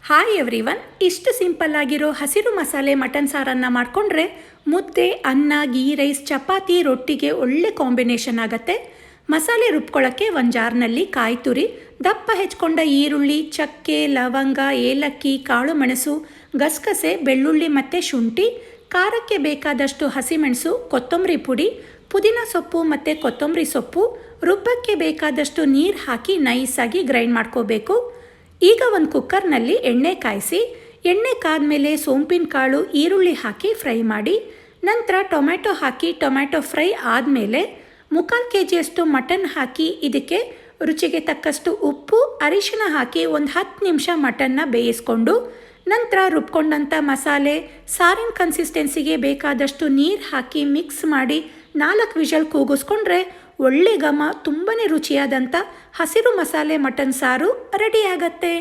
Hi everyone. ಇಷ್ಟು simple ಆಗಿರೋ ಹಸಿರು ಮಸಾಲೆ ಮಟನ್ ಸಾರನ್ನು ಮಾಡಿಕೊಂಡ್ರೆ ಮುದ್ದೆ, ಅನ್ನ, ಗೀ ರೈಸ್, ಚಪಾತಿ, ರೊಟ್ಟಿಗೆ ಒಳ್ಳೆ ಕಾಂಬಿನೇಷನ್ ಆಗುತ್ತೆ. ಮಸಾಲೆ ರುಬ್ಕೊಳ್ಳೋಕ್ಕೆ ಒಂದು ಜಾರ್ನಲ್ಲಿ ಕಾಯಿ ತುರಿ, ದಪ್ಪ ಹೆಚ್ಕೊಂಡ ಈರುಳ್ಳಿ, ಚಕ್ಕೆ, ಲವಂಗ, ಏಲಕ್ಕಿ, ಕಾಳು ಮೆಣಸು, ಗಸಗಸೆ, ಬೆಳ್ಳುಳ್ಳಿ ಮತ್ತು ಶುಂಠಿ, ಖಾರಕ್ಕೆ ಬೇಕಾದಷ್ಟು ಹಸಿಮೆಣಸು, ಕೊತ್ತಂಬರಿ ಪುಡಿ, ಪುದೀನ ಸೊಪ್ಪು ಮತ್ತು ಕೊತ್ತಂಬರಿ ಸೊಪ್ಪು, ರುಬ್ಬಕ್ಕೆ ಬೇಕಾದಷ್ಟು ನೀರು ಹಾಕಿ ನೈಸಾಗಿ ಗ್ರೈಂಡ್ ಮಾಡ್ಕೋಬೇಕು. ಈಗ ಒಂದು ಕುಕ್ಕರ್ನಲ್ಲಿ ಎಣ್ಣೆ ಕಾಯಿಸಿ, ಎಣ್ಣೆ ಕಾದ್ಮೇಲೆ ಸೋಂಪಿನ ಕಾಳು, ಈರುಳ್ಳಿ ಹಾಕಿ ಫ್ರೈ ಮಾಡಿ. ನಂತರ ಟೊಮ್ಯಾಟೊ ಹಾಕಿ ಟೊಮ್ಯಾಟೊ ಫ್ರೈ ಆದಮೇಲೆ 3/4 kg ಮಟನ್ ಹಾಕಿ ಇದಕ್ಕೆ ರುಚಿಗೆ ತಕ್ಕಷ್ಟು ಉಪ್ಪು, ಅರಿಶಿನ ಹಾಕಿ ಒಂದು 10 ನಿಮಿಷ ಮಟನ್ನ ಬೇಯಿಸ್ಕೊಂಡು ನಂತರ ರುಬ್ಕೊಂಡಂಥ ಮಸಾಲೆ, ಸಾರಿನ ಕನ್ಸಿಸ್ಟೆನ್ಸಿಗೆ ಬೇಕಾದಷ್ಟು ನೀರು ಹಾಕಿ ಮಿಕ್ಸ್ ಮಾಡಿ 4 ವಿಷಲ್ ಕೂಗಿಸ್ಕೊಂಡ್ರೆ ಒಳ್ಳೆ ಘಮ, ತುಂಬಾ ರುಚಿಯಾದಂಥ ಹಸಿರು ಮಸಾಲೆ ಮಟನ್ ಸಾರು ರೆಡಿ ಆಗತ್ತೆ.